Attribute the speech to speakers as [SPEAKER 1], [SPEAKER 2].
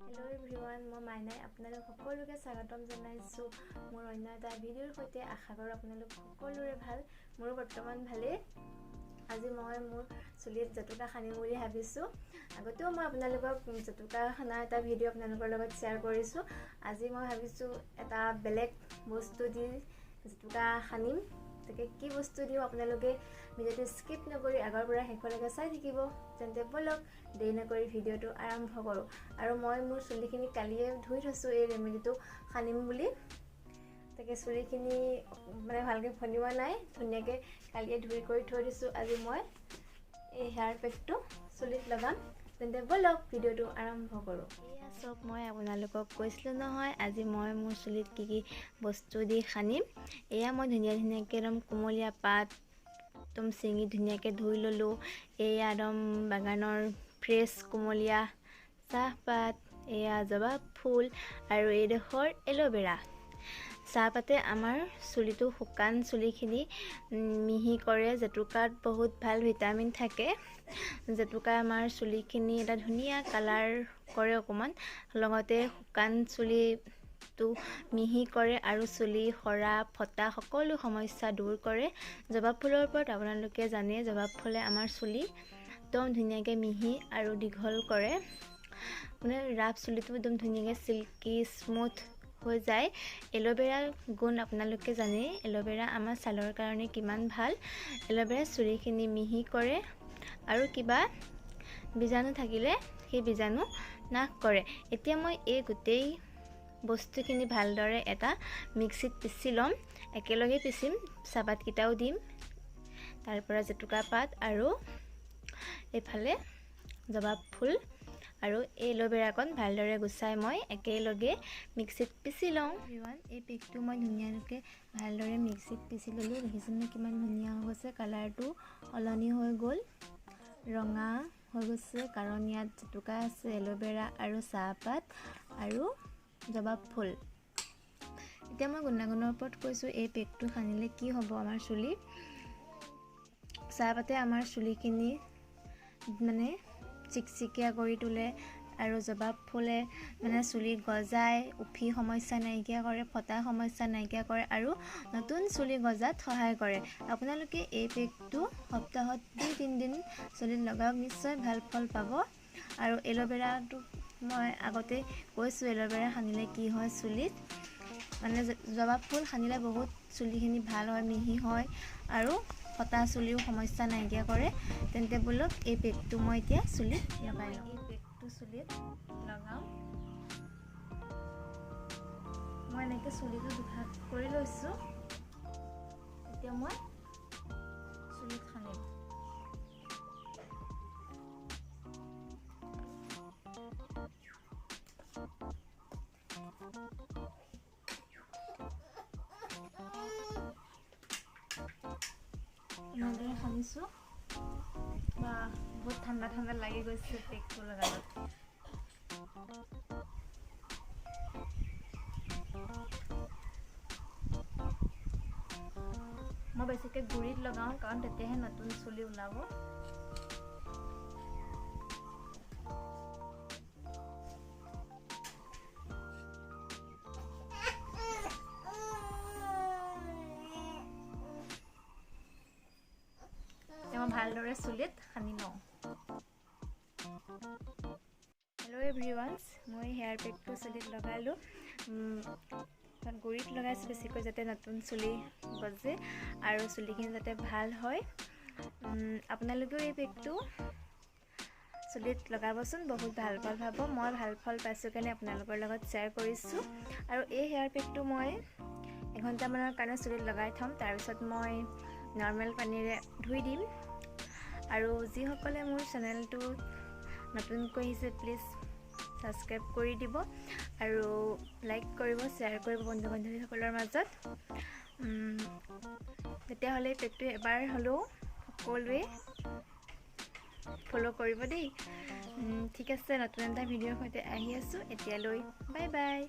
[SPEAKER 1] Hello everyone, মই মাইনাই আপোনালোক সকলোকে স্বাগতম জনাইছোঁ মোৰ অন্য এটা ভিডিঅ'ৰ সৈতে। আশা কৰোঁ আপোনালোক সকলোৰে ভাল। মোৰ বৰ্তমান ভালেই। আজি মই মোৰ চুলিত জেতুকা সানিম বুলি ভাবিছোঁ। আগতেও মই আপোনালোকক জেতুকা সানা এটা ভিডিঅ' আপোনালোকৰ লগত শ্বেয়াৰ কৰিছোঁ। আজি মই ভাবিছোঁ এটা বেলেগ বস্তু দি জেতুকা সানিম। তাকে কি বস্তু দিওঁ আপোনালোকে ভিডিঅ'টো স্কিপ নকৰি আগৰ পৰা শেষলৈকে চাই থাকিব। তেন্তে বলক দেৰি নকৰি ভিডিঅ'টো আৰম্ভ কৰোঁ। আৰু মই মোৰ চুলিখিনি কালিয়ে ধুই থৈছোঁ এই ৰেমেডিটো সানিম বুলি। তাকে চুলিখিনি মানে ভালকৈ ফলিওৱা নাই, ধুনীয়াকৈ কালিয়ে ধুই কৰি থৈ দিছোঁ। আজি মই এই হেয়াৰ পেকটো চুলিত লগাম। তেন্তে বলক ভিডিঅ'টো আৰম্ভ কৰোঁ। এয়া চব মই আপোনালোকক কৈছিলোঁ নহয়, আজি মই মোৰ চুলিত কি বস্তু দি সানিম। এয়া মই ধুনীয়াকৈ একদম কুমলীয়া পাত একদম ছিঙি ধুনীয়াকৈ ধুই ল'লোঁ। এয়া একদম বাগানৰ ফ্ৰেছ কুমলীয়া চাহপাত, এয়া জবা ফুল আৰু এইডোখৰ এল'ভেৰা। চাহপাতে আমাৰ চুলিটো শুকান চুলিখিনি মিহি কৰে। জেতুকাত বহুত ভাল ভিটামিন থাকে। জেতুকাই আমাৰ চুলিখিনি এটা ধুনীয়া কালাৰ কৰে অকণমান, লগতে শুকান চুলিটো মিহি কৰে আৰু চুলি সৰা ফটা সকলো সমস্যা দূৰ কৰে। জবা ফুলৰ ওপৰত আপোনালোকে জানে, জবা ফুলে আমাৰ চুলি একদম ধুনীয়াকৈ মিহি আৰু দীঘল কৰে। মানে ৰাফ চুলিটো একদম ধুনীয়াকৈ চিল্কি স্মুথ হৈ যায়। এল'ভেৰাৰ গুণ আপোনালোকে জানে, এল'ভেৰা আমাৰ ছালৰ কাৰণে কিমান ভাল। এল'ভেৰা চুলিখিনি মিহি কৰে আৰু কিবা বীজাণু থাকিলে সেই বীজাণু নাশ কৰে। এতিয়া মই এই গোটেই বস্তুখিনি ভালদৰে এটা মিক্সিত পিচি ল'ম। একেলগে পিচিম, চাহপাতকেইটাও দিম, তাৰপৰা জেতুকা পাত আৰু এইফালে জবা ফুল আৰু এই এল'ভেৰাকণ ভালদৰে গুচাই মই একেলগে মিক্সিত পিচি লওঁ। এই পেকটো মই ধুনীয়াকৈ ভালদৰে মিক্সিত পিচি ল'লোঁ। দেখিছেনে কিমান ধুনীয়া হৈ গৈছে, কালাৰটো সলনি হৈ গ'ল, ৰঙা হৈ গৈছে, কাৰণ ইয়াত জেতুকা আছে, এল'ভেৰা আৰু চাহপাত আৰু জবা ফুল। এতিয়া মই গুণাগুণৰ ওপৰত কৈছোঁ, এই পেকটো সানিলে কি হ'ব আমাৰ চুলি। চাহপাতে আমাৰ চুলিখিনি মানে চিকচিকীয়া কৰি তোলে আৰু জবা ফুলে মানে চুলি গজাই উফি সমস্যা নাইকিয়া কৰে, ফটা সমস্যা নাইকিয়া কৰে আৰু নতুন চুলি গজাত সহায় কৰে। আপোনালোকে এই পেকটো সপ্তাহত 2-3 দিন চুলিত লগাওক, নিশ্চয় ভাল ফল পাব। আৰু এল'ভেৰাটো মই আগতে কৈছোঁ, এল'ভেৰা সানিলে কি হয় চুলিত, মানে জবা ফুল সানিলে বহুত চুলিখিনি ভাল হয়, মিহি হয় আৰু ফটা চুলিও সমস্যা নাইকিয়া কৰে। তেন্তে বোলক এই পেকটো মই এতিয়া চুলিত লগাই লওঁ। এই পেকটো চুলিত লগাওঁ। মই এনেকৈ চুলিটো দুভাগ কৰি লৈছোঁ। এতিয়া মই চুলিত সানিম। এনেদৰে সানিছোঁ। বা বহুত ঠাণ্ডা ঠাণ্ডা লাগি গৈছে পেকটো লগালত। মই বেছিকৈ গুৰিত লগাওঁ, কাৰণ তেতিয়াহে নতুন চুলি ওলাব। মই ভালদৰে চুলিত সানি লওঁ। হেল্ল' এভৰিৱানছ, মই হেয়াৰ পেকটো চুলিত লগালোঁ। গুৰিত লগাইছোঁ বেছিকৈ, যাতে নতুন চুলি গজে আৰু চুলিখিনি যাতে ভাল হয়। আপোনালোকেও এই পেকটো চুলিত লগাবচোন, বহুত ভাল ফল পাব। মই ভাল ফল পাইছোঁ কাৰণে আপোনালোকৰ লগত শ্বেয়াৰ কৰিছোঁ। আৰু এই হেয়াৰ পেকটো মই এঘণ্টামানৰ কাৰণে চুলিত লগাই থ'ম, তাৰপিছত মই নৰ্মেল পানীৰে ধুই দিম। আৰু যিসকলে মোৰ চেনেলটো নতুনকৈ আহিছে, প্লিজ ছাবস্ক্ৰাইব কৰি দিব আৰু লাইক কৰিব, শ্বেয়াৰ কৰিব বন্ধু বান্ধৱীসকলৰ মাজত। তেতিয়াহ'লে পেকটো এবাৰ হ'লেও সকলোৱে ফ'ল' কৰিব দেই। ঠিক আছে, নতুন এটা ভিডিঅ'ৰ সৈতে আহি আছোঁ। এতিয়ালৈ বাই বাই।